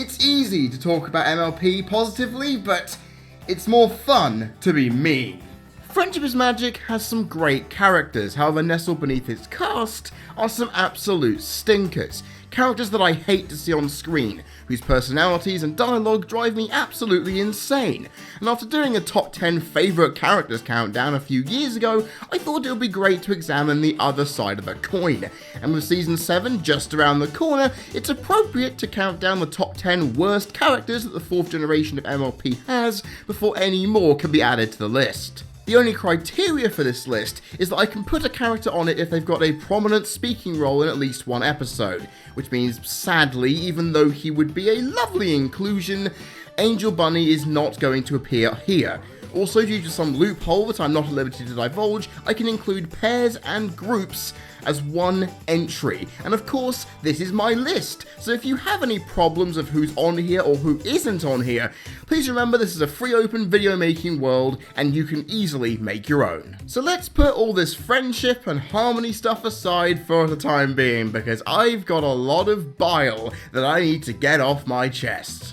It's easy to talk about MLP positively, but it's more fun to be mean. Friendship is Magic has some great characters, however nestled beneath its cast are some absolute stinkers. Characters that I hate to see on screen, whose personalities and dialogue drive me absolutely insane. And after doing a top 10 favourite characters countdown a few years ago, I thought it would be great to examine the other side of the coin. And with Season 7 just around the corner, it's appropriate to count down the top 10 worst characters that the 4th generation of MLP has before any more can be added to the list. The only criteria for this list is that I can put a character on it if they've got a prominent speaking role in at least one episode, which means, sadly, even though he would be a lovely inclusion, Angel Bunny is not going to appear here. Also, due to some loophole that I'm not at liberty to divulge, I can include pairs and groups as one entry. And of course, this is my list, so if you have any problems of who's on here or who isn't on here, please remember this is a free open video making world and you can easily make your own. So let's put all this friendship and harmony stuff aside for the time being, because I've got a lot of bile that I need to get off my chest.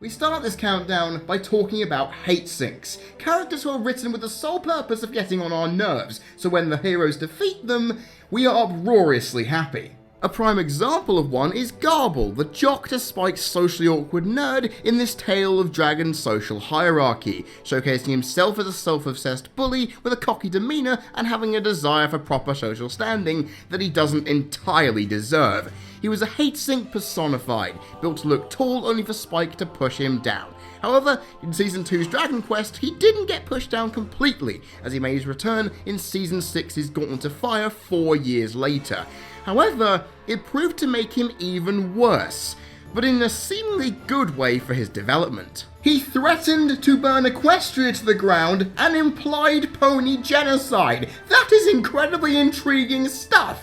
We start this countdown by talking about hate sinks, characters who are written with the sole purpose of getting on our nerves, so when the heroes defeat them, we are uproariously happy. A prime example of one is Garble, the jock to Spike's socially awkward nerd in this tale of Dragon's social hierarchy, showcasing himself as a self-obsessed bully with a cocky demeanour and having a desire for proper social standing that he doesn't entirely deserve. He was a hate sink personified, built to look tall only for Spike to push him down. However, in Season 2's Dragon Quest, he didn't get pushed down completely, as he made his return in Season 6's Gauntlet of Fire 4 years later. However, it proved to make him even worse, but in a seemingly good way for his development. He threatened to burn Equestria to the ground and implied pony genocide. That is incredibly intriguing stuff!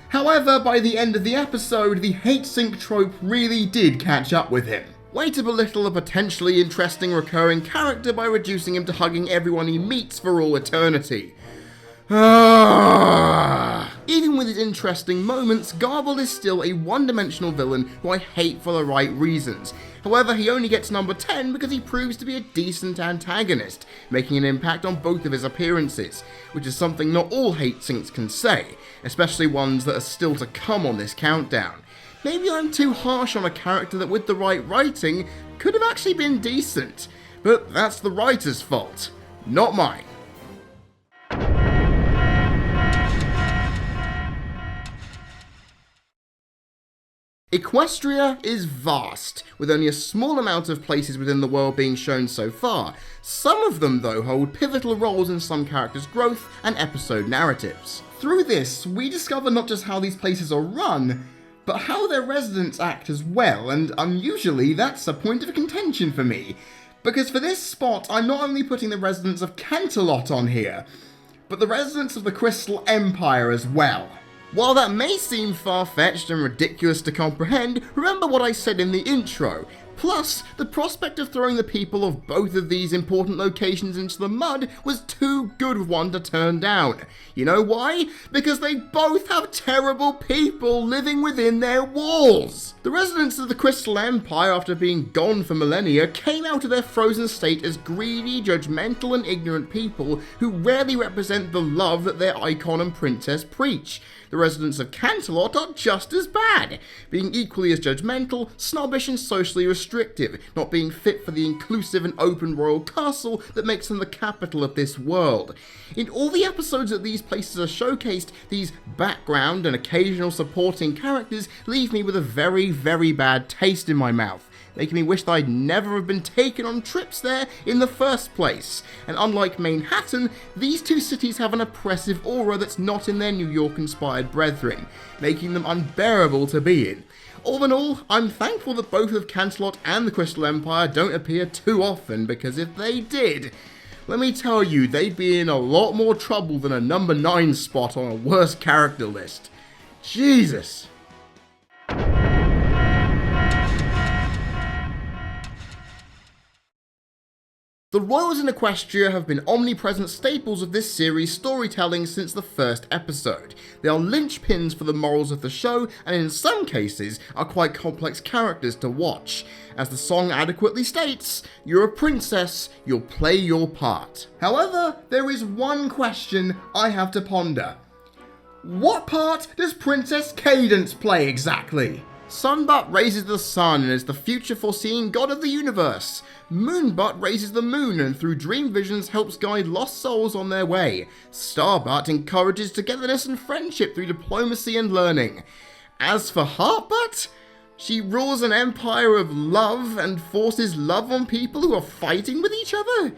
However, by the end of the episode, the hate sink trope really did catch up with him. Way to belittle a potentially interesting recurring character by reducing him to hugging everyone he meets for all eternity. Even with his interesting moments, Garble is still a one-dimensional villain who I hate for the right reasons. However, he only gets number 10 because he proves to be a decent antagonist, making an impact on both of his appearances, which is something not all hate sinks can say, especially ones that are still to come on this countdown. Maybe I'm too harsh on a character that with the right writing could have actually been decent, but that's the writer's fault, not mine. Equestria is vast, with only a small amount of places within the world being shown so far. Some of them, though, hold pivotal roles in some characters' growth and episode narratives. Through this, we discover not just how these places are run, but how their residents act as well, and unusually that's a point of contention for me. Because for this spot, I'm not only putting the residents of Canterlot on here, but the residents of the Crystal Empire as well. While that may seem far-fetched and ridiculous to comprehend, remember what I said in the intro. Plus, the prospect of throwing the people of both of these important locations into the mud was too good of one to turn down. You know why? Because they both have terrible people living within their walls! The residents of the Crystal Empire, after being gone for millennia, came out of their frozen state as greedy, judgmental and ignorant people who rarely represent the love that their icon and princess preach. The residents of Canterlot are just as bad, being equally as judgmental, snobbish and socially restrictive, not being fit for the inclusive and open royal castle that makes them the capital of this world. In all the episodes that these places are showcased, these background and occasional supporting characters leave me with a very, very bad taste in my mouth, making me wish that I'd never have been taken on trips there in the first place. And unlike Manhattan, these two cities have an oppressive aura that's not in their New York-inspired brethren, making them unbearable to be in. All in all, I'm thankful that both of Canterlot and the Crystal Empire don't appear too often, because if they did, let me tell you, they'd be in a lot more trouble than a number 9 spot on a worst character list. Jesus. The royals in Equestria have been omnipresent staples of this series' storytelling since the first episode. They are linchpins for the morals of the show, and in some cases are quite complex characters to watch. As the song adequately states, you're a princess, you'll play your part. However, there is one question I have to ponder. What part does Princess Cadance play exactly? Sunbutt raises the sun and is the future-foreseeing god of the universe. Moonbutt raises the moon and through dream visions helps guide lost souls on their way. Starbutt encourages togetherness and friendship through diplomacy and learning. As for Heartbutt, she rules an empire of love and forces love on people who are fighting with each other?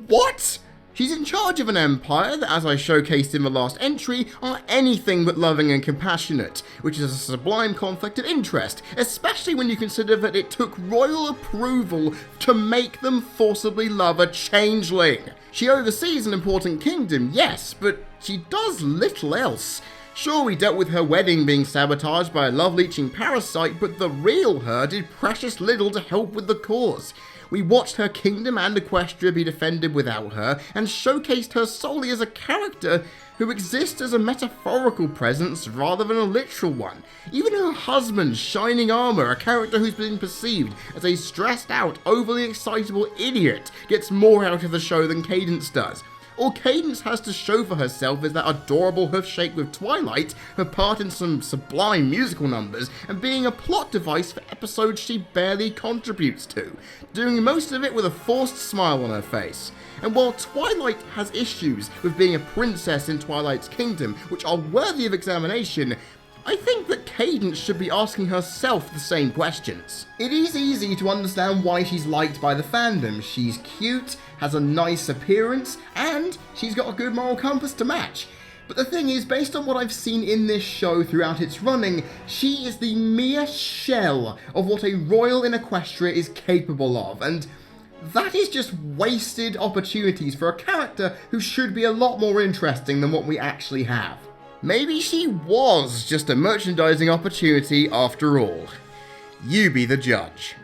What? She's in charge of an empire that, as I showcased in the last entry, are anything but loving and compassionate, which is a sublime conflict of interest, especially when you consider that it took royal approval to make them forcibly love a changeling. She oversees an important kingdom, yes, but she does little else. Sure, we dealt with her wedding being sabotaged by a love-leeching parasite, but the real her did precious little to help with the cause. We watched her kingdom and Equestria be defended without her, and showcased her solely as a character who exists as a metaphorical presence rather than a literal one. Even her husband, Shining Armor, a character who's been perceived as a stressed out, overly excitable idiot, gets more out of the show than Cadance does. All Cadance has to show for herself is that adorable hoof shake with Twilight, her part in some sublime musical numbers, and being a plot device for episodes she barely contributes to, doing most of it with a forced smile on her face. And while Twilight has issues with being a princess in Twilight's kingdom, which are worthy of examination, I think that Cadance should be asking herself the same questions. It is easy to understand why she's liked by the fandom. She's cute, has a nice appearance, and she's got a good moral compass to match. But the thing is, based on what I've seen in this show throughout its running, she is the mere shell of what a royal in Equestria is capable of, and that is just wasted opportunities for a character who should be a lot more interesting than what we actually have. Maybe she was just a merchandising opportunity after all. You be the judge.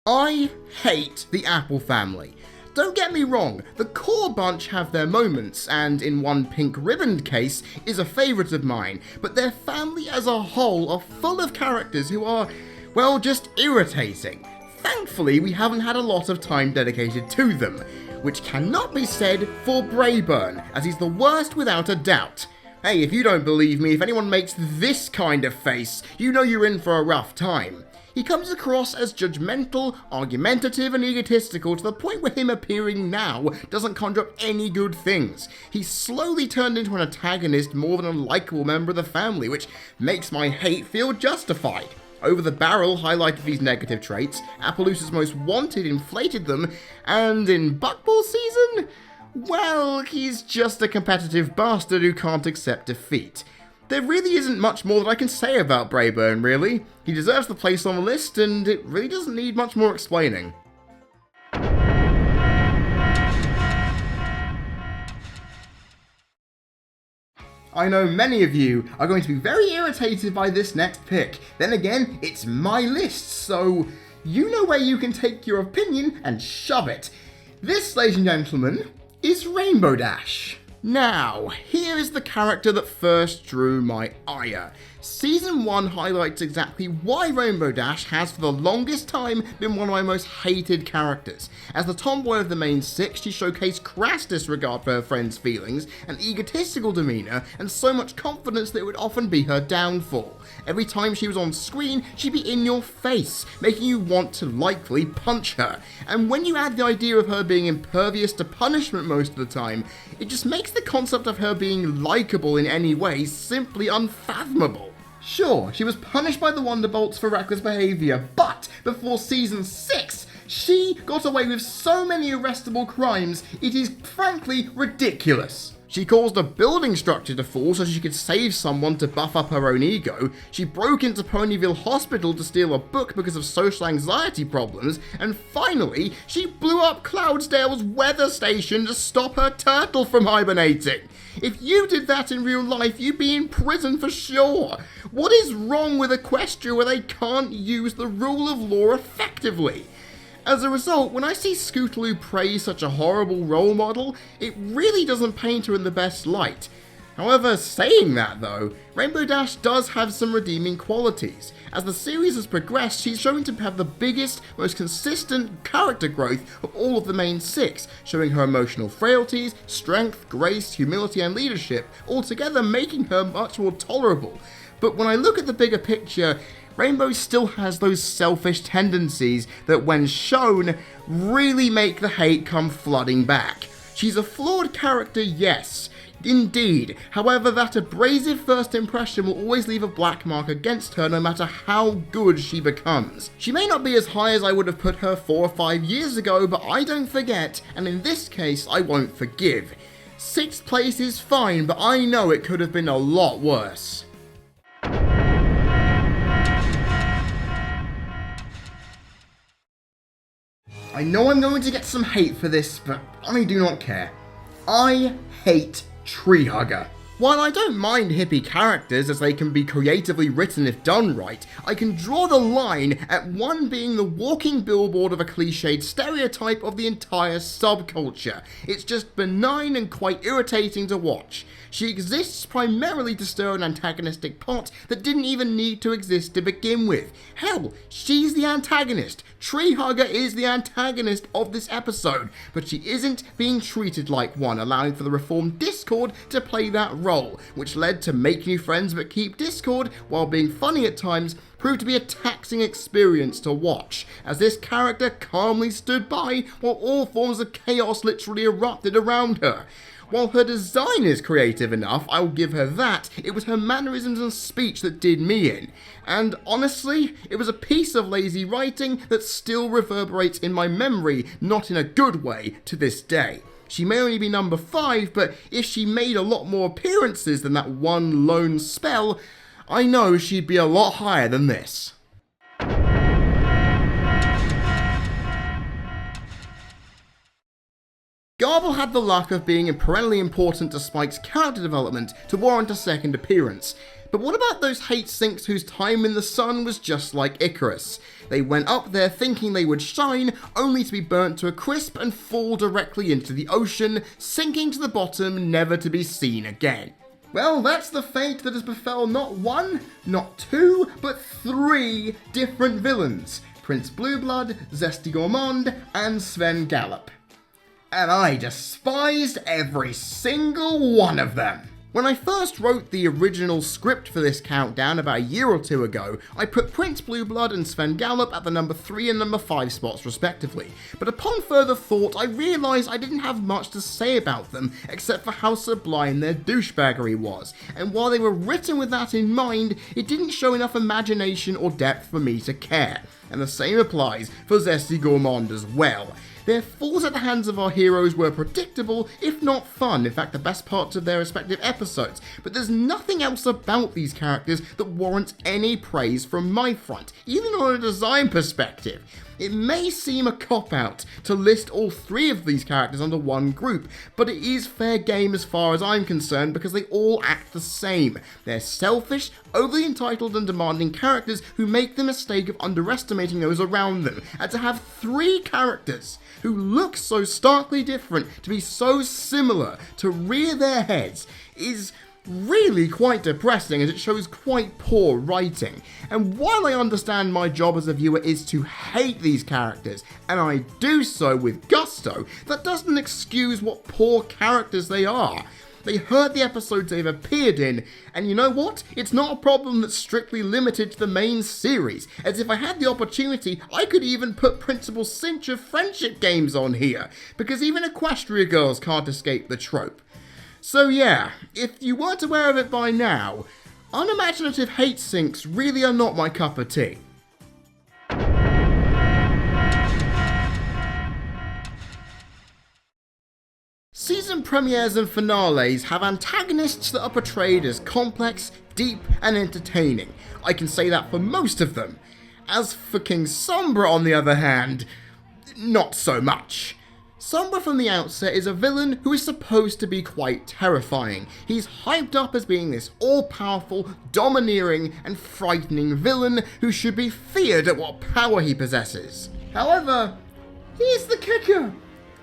I hate the Apple family. Don't get me wrong, the core bunch have their moments, and in one pink ribboned case is a favourite of mine, but their family as a whole are full of characters who are, well, just irritating. Thankfully, we haven't had a lot of time dedicated to them, which cannot be said for Brayburn, as he's the worst without a doubt. Hey, if you don't believe me, if anyone makes this kind of face, you know you're in for a rough time. He comes across as judgmental, argumentative, and egotistical to the point where him appearing now doesn't conjure up any good things. He's slowly turned into an antagonist more than a likeable member of the family, which makes my hate feel justified. Over the Barrel highlighted these negative traits, Appaloosa's Most Wanted inflated them, and in Buckball season? Well, he's just a competitive bastard who can't accept defeat. There really isn't much more that I can say about Brayburn, really. He deserves the place on the list, and it really doesn't need much more explaining. I know many of you are going to be very irritated by this next pick. Then again, it's my list, so you know where you can take your opinion and shove it. This, ladies and gentlemen, is Rainbow Dash. Now, here is the character that first drew my ire. Season 1 highlights exactly why Rainbow Dash has for the longest time been one of my most hated characters. As the tomboy of the main six, she showcased crass disregard for her friends' feelings, an egotistical demeanour, and so much confidence that it would often be her downfall. Every time she was on screen, she'd be in your face, making you want to likely punch her. And when you add the idea of her being impervious to punishment most of the time, it just makes the concept of her being likeable in any way simply unfathomable. Sure, she was punished by the Wonderbolts for reckless behaviour, but before season 6, she got away with so many arrestable crimes, it is frankly ridiculous. She caused a building structure to fall so she could save someone to buff up her own ego. She broke into Ponyville Hospital to steal a book because of social anxiety problems. And finally, she blew up Cloudsdale's weather station to stop her turtle from hibernating. If you did that in real life, you'd be in prison for sure. What is wrong with Equestria where they can't use the rule of law effectively? As a result, when I see Scootaloo praise such a horrible role model, it really doesn't paint her in the best light. However, saying that though, Rainbow Dash does have some redeeming qualities. As the series has progressed, she's shown to have the biggest, most consistent character growth of all of the main 6, showing her emotional frailties, strength, grace, humility and leadership, altogether making her much more tolerable. But when I look at the bigger picture, Rainbow still has those selfish tendencies that when shown, really make the hate come flooding back. She's a flawed character, yes, indeed. However, that abrasive first impression will always leave a black mark against her no matter how good she becomes. She may not be as high as I would have put her 4 or 5 years ago, but I don't forget, and in this case, I won't forgive. 6th place is fine, but I know it could have been a lot worse. I know I'm going to get some hate for this, but I do not care. I hate Tree Hugger. While I don't mind hippie characters as they can be creatively written if done right, I can draw the line at one being the walking billboard of a cliched stereotype of the entire subculture. It's just benign and quite irritating to watch. She exists primarily to stir an antagonistic pot that didn't even need to exist to begin with. Hell, she's the antagonist. Tree Hugger is the antagonist of this episode, but she isn't being treated like one, allowing for the reformed Discord to play that role, which led to Make New Friends But Keep Discord, while being funny at times, proved to be a taxing experience to watch, as this character calmly stood by while all forms of chaos literally erupted around her. While her design is creative enough, I will give her that, it was her mannerisms and speech that did me in. And honestly, it was a piece of lazy writing that still reverberates in my memory, not in a good way, to this day. She may only be number 5, but if she made a lot more appearances than that one lone spell, I know she'd be a lot higher than this. Garble had the luck of being perennially important to Spike's character development to warrant a second appearance. But what about those hate sinks whose time in the sun was just like Icarus? They went up there thinking they would shine, only to be burnt to a crisp and fall directly into the ocean, sinking to the bottom, never to be seen again. Well, that's the fate that has befell not 1, not 2, but 3 different villains. Prince Blueblood, Zesty Gourmand, and Sven Gallop. And I despised every single one of them. When I first wrote the original script for this countdown about a year or 2 ago, I put Prince Blueblood and Sven Gallop at the number 3 and number 5 spots respectively, but upon further thought I realised I didn't have much to say about them except for how sublime their douchebaggery was, and while they were written with that in mind, it didn't show enough imagination or depth for me to care, and the same applies for Zesty Gourmand as well. Their falls at the hands of our heroes were predictable, if not fun, in fact the best parts of their respective episodes, but there's nothing else about these characters that warrants any praise from my front, even on a design perspective. It may seem a cop-out to list all 3 of these characters under one group, but it is fair game as far as I'm concerned because they all act the same. They're selfish, overly entitled and demanding characters who make the mistake of underestimating those around them, and to have 3 characters who look so starkly different to be so similar to rear their heads is really quite depressing, as it shows quite poor writing. And while I understand my job as a viewer is to hate these characters, and I do so with gusto, that doesn't excuse what poor characters they are. They hurt the episodes they've appeared in, and you know what? It's not a problem that's strictly limited to the main series, as if I had the opportunity, I could even put Principal Cinch of Friendship Games on here, because even Equestria girls can't escape the trope. So yeah, if you weren't aware of it by now, unimaginative hate sinks really are not my cup of tea. Season premieres and finales have antagonists that are portrayed as complex, deep, and entertaining. I can say that for most of them. As for King Sombra, on the other hand, not so much. Sombra from the outset is a villain who is supposed to be quite terrifying. He's hyped up as being this all-powerful, domineering, and frightening villain who should be feared at what power he possesses. However, here's the kicker.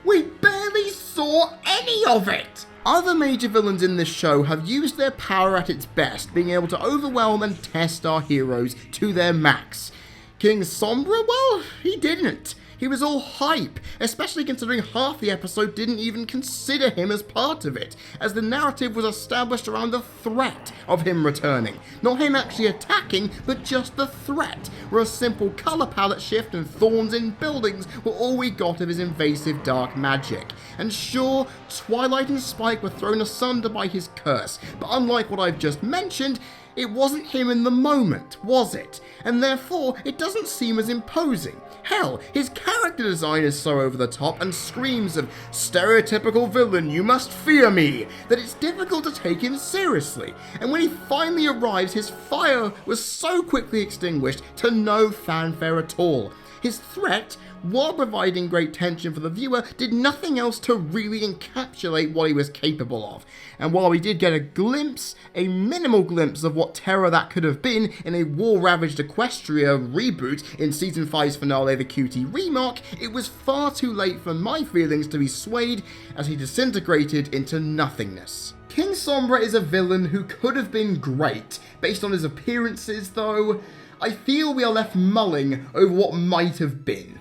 We barely saw any of it! Other major villains in this show have used their power at its best, being able to overwhelm and test our heroes to their max. King Sombra? Well, he didn't. He was all hype, especially considering half the episode didn't even consider him as part of it, as the narrative was established around the threat of him returning. Not him actually attacking, but just the threat, where a simple colour palette shift and thorns in buildings were all we got of his invasive dark magic. And sure, Twilight and Spike were thrown asunder by his curse, but unlike what I've just mentioned, it wasn't him in the moment, was it? And therefore, it doesn't seem as imposing. Hell, his character design is so over the top and screams of stereotypical villain, you must fear me, that it's difficult to take him seriously. And when he finally arrives, his fire was so quickly extinguished to no fanfare at all. His threat, while providing great tension for the viewer, did nothing else to really encapsulate what he was capable of. And while we did get a minimal glimpse of what terror that could have been in a war-ravaged Equestria reboot in Season 5's finale The Cutie Remark, it was far too late for my feelings to be swayed as he disintegrated into nothingness. King Sombra is a villain who could have been great. Based on his appearances, though, I feel we are left mulling over what might have been.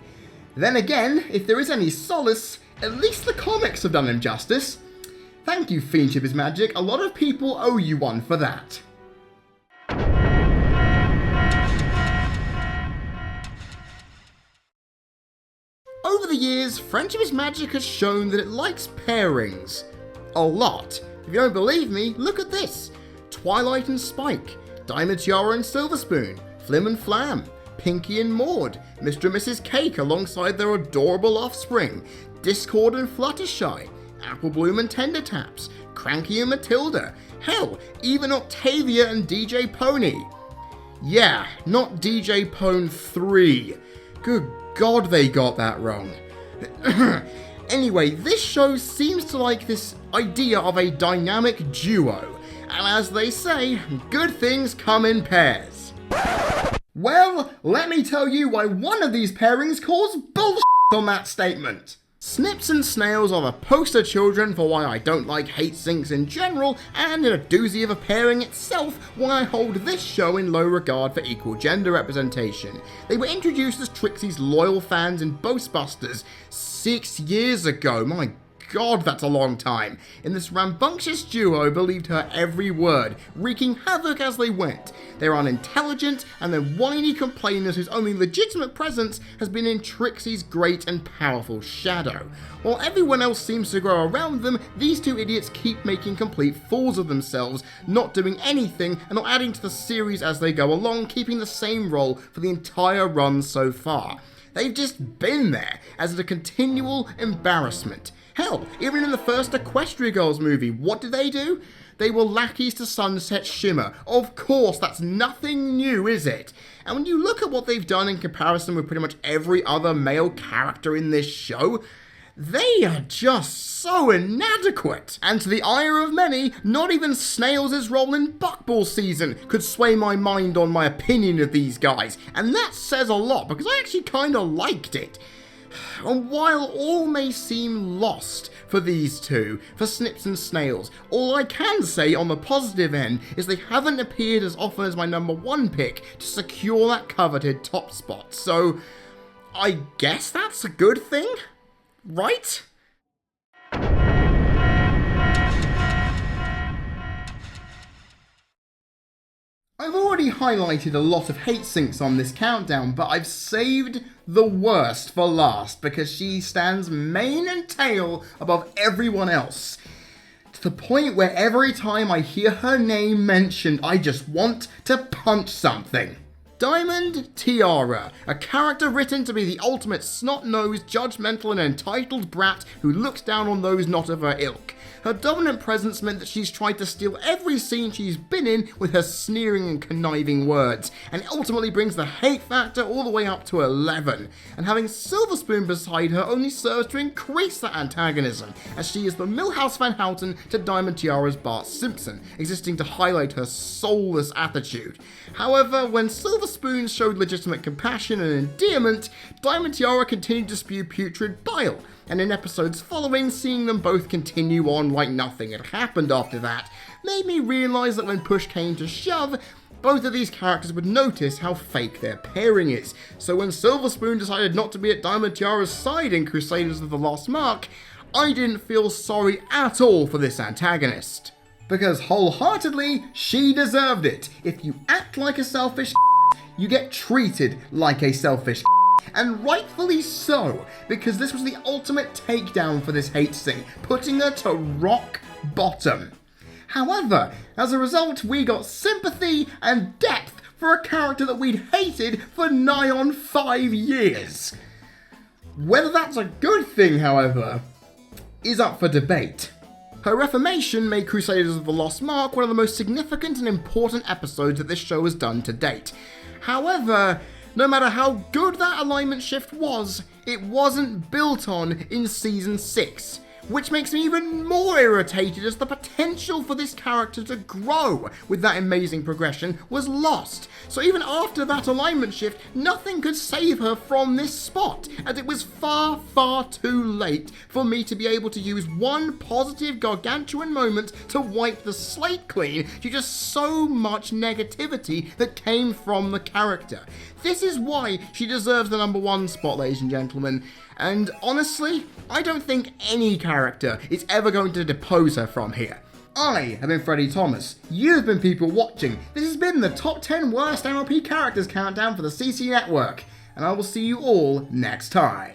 Then again, if there is any solace, at least the comics have done him justice. Thank you, Fiendship is Magic. A lot of people owe you one for that. Over the years, Friendship is Magic has shown that it likes pairings. A lot. If you don't believe me, look at this. Twilight and Spike, Diamond Tiara and Silver Spoon, Flim and Flam, Pinky and Maud, Mr. and Mrs. Cake alongside their adorable offspring, Discord and Fluttershy, Apple Bloom and Tender Taps, Cranky and Matilda, hell, even Octavia and DJ Pony. Yeah, not DJ Pone 3. Good God, they got that wrong. Anyway, this show seems to like this idea of a dynamic duo, and as they say, good things come in pairs. Well, let me tell you why one of these pairings calls bullshit on that statement. Snips and Snails are the poster children for why I don't like hate syncs in general, and in a doozy of a pairing itself, why I hold this show in low regard for equal gender representation. They were introduced as Trixie's loyal fans in Ghostbusters 6 years ago. My God, that's a long time. And this rambunctious duo believed her every word, wreaking havoc as they went. They're unintelligent, and they're whiny complainers whose only legitimate presence has been in Trixie's great and powerful shadow. While everyone else seems to grow around them, these two idiots keep making complete fools of themselves, not doing anything and not adding to the series as they go along, keeping the same role for the entire run so far. They've just been there as a continual embarrassment. Hell, even in the first Equestria Girls movie, what did they do? They were lackeys to Sunset Shimmer. Of course, that's nothing new, is it? And when you look at what they've done in comparison with pretty much every other male character in this show, they are just so inadequate. And to the ire of many, not even Snails' role in Buckball season could sway my mind on my opinion of these guys. And that says a lot, because I actually kinda liked it. And while all may seem lost for these two, for Snips and Snails, all I can say on the positive end is they haven't appeared as often as my number one pick to secure that coveted top spot. So, I guess that's a good thing, right? I've already highlighted a lot of hate syncs on this countdown, but I've saved the worst for last because she stands mane and tail above everyone else. To the point where every time I hear her name mentioned, I just want to punch something. Diamond Tiara, a character written to be the ultimate snot-nosed, judgmental and entitled brat who looks down on those not of her ilk. her dominant presence meant that she's tried to steal every scene she's been in with her sneering and conniving words, and it ultimately brings the hate factor all the way up to 11. And having Silver Spoon beside her only serves to increase that antagonism, as she is the Milhouse Van Houten to Diamond Tiara's Bart Simpson, existing to highlight her soulless attitude. However, when Silver Spoon showed legitimate compassion and endearment, Diamond Tiara continued to spew putrid bile, and in episodes following, seeing them both continue on like nothing had happened after that, made me realise that when push came to shove, both of these characters would notice how fake their pairing is. So when Silver Spoon decided not to be at Diamond Tiara's side in Crusaders of the Lost Mark, I didn't feel sorry at all for this antagonist. Because wholeheartedly, she deserved it. If you act like a selfish you get treated like a selfish and rightfully so, because this was the ultimate takedown for this hate sing, putting her to rock bottom. However, as a result, we got sympathy and depth for a character that we'd hated for nigh on 5 years. Whether that's a good thing, however, is up for debate. Her reformation made Crusaders of the Lost Mark one of the most significant and important episodes that this show has done to date. However, no matter how good that alignment shift was, it wasn't built on in Season 6, which makes me even more irritated as the potential for this character to grow with that amazing progression was lost. So even after that alignment shift, nothing could save her from this spot, and it was far, far too late for me to be able to use one positive gargantuan moment to wipe the slate clean due to so much negativity that came from the character. This is why she deserves the #1 spot, ladies and gentlemen. And honestly, I don't think any character is ever going to depose her from here. I have been Freddie Thomas, you've been people watching, this has been the top 10 worst MLP characters countdown for the CC Network, and I will see you all next time.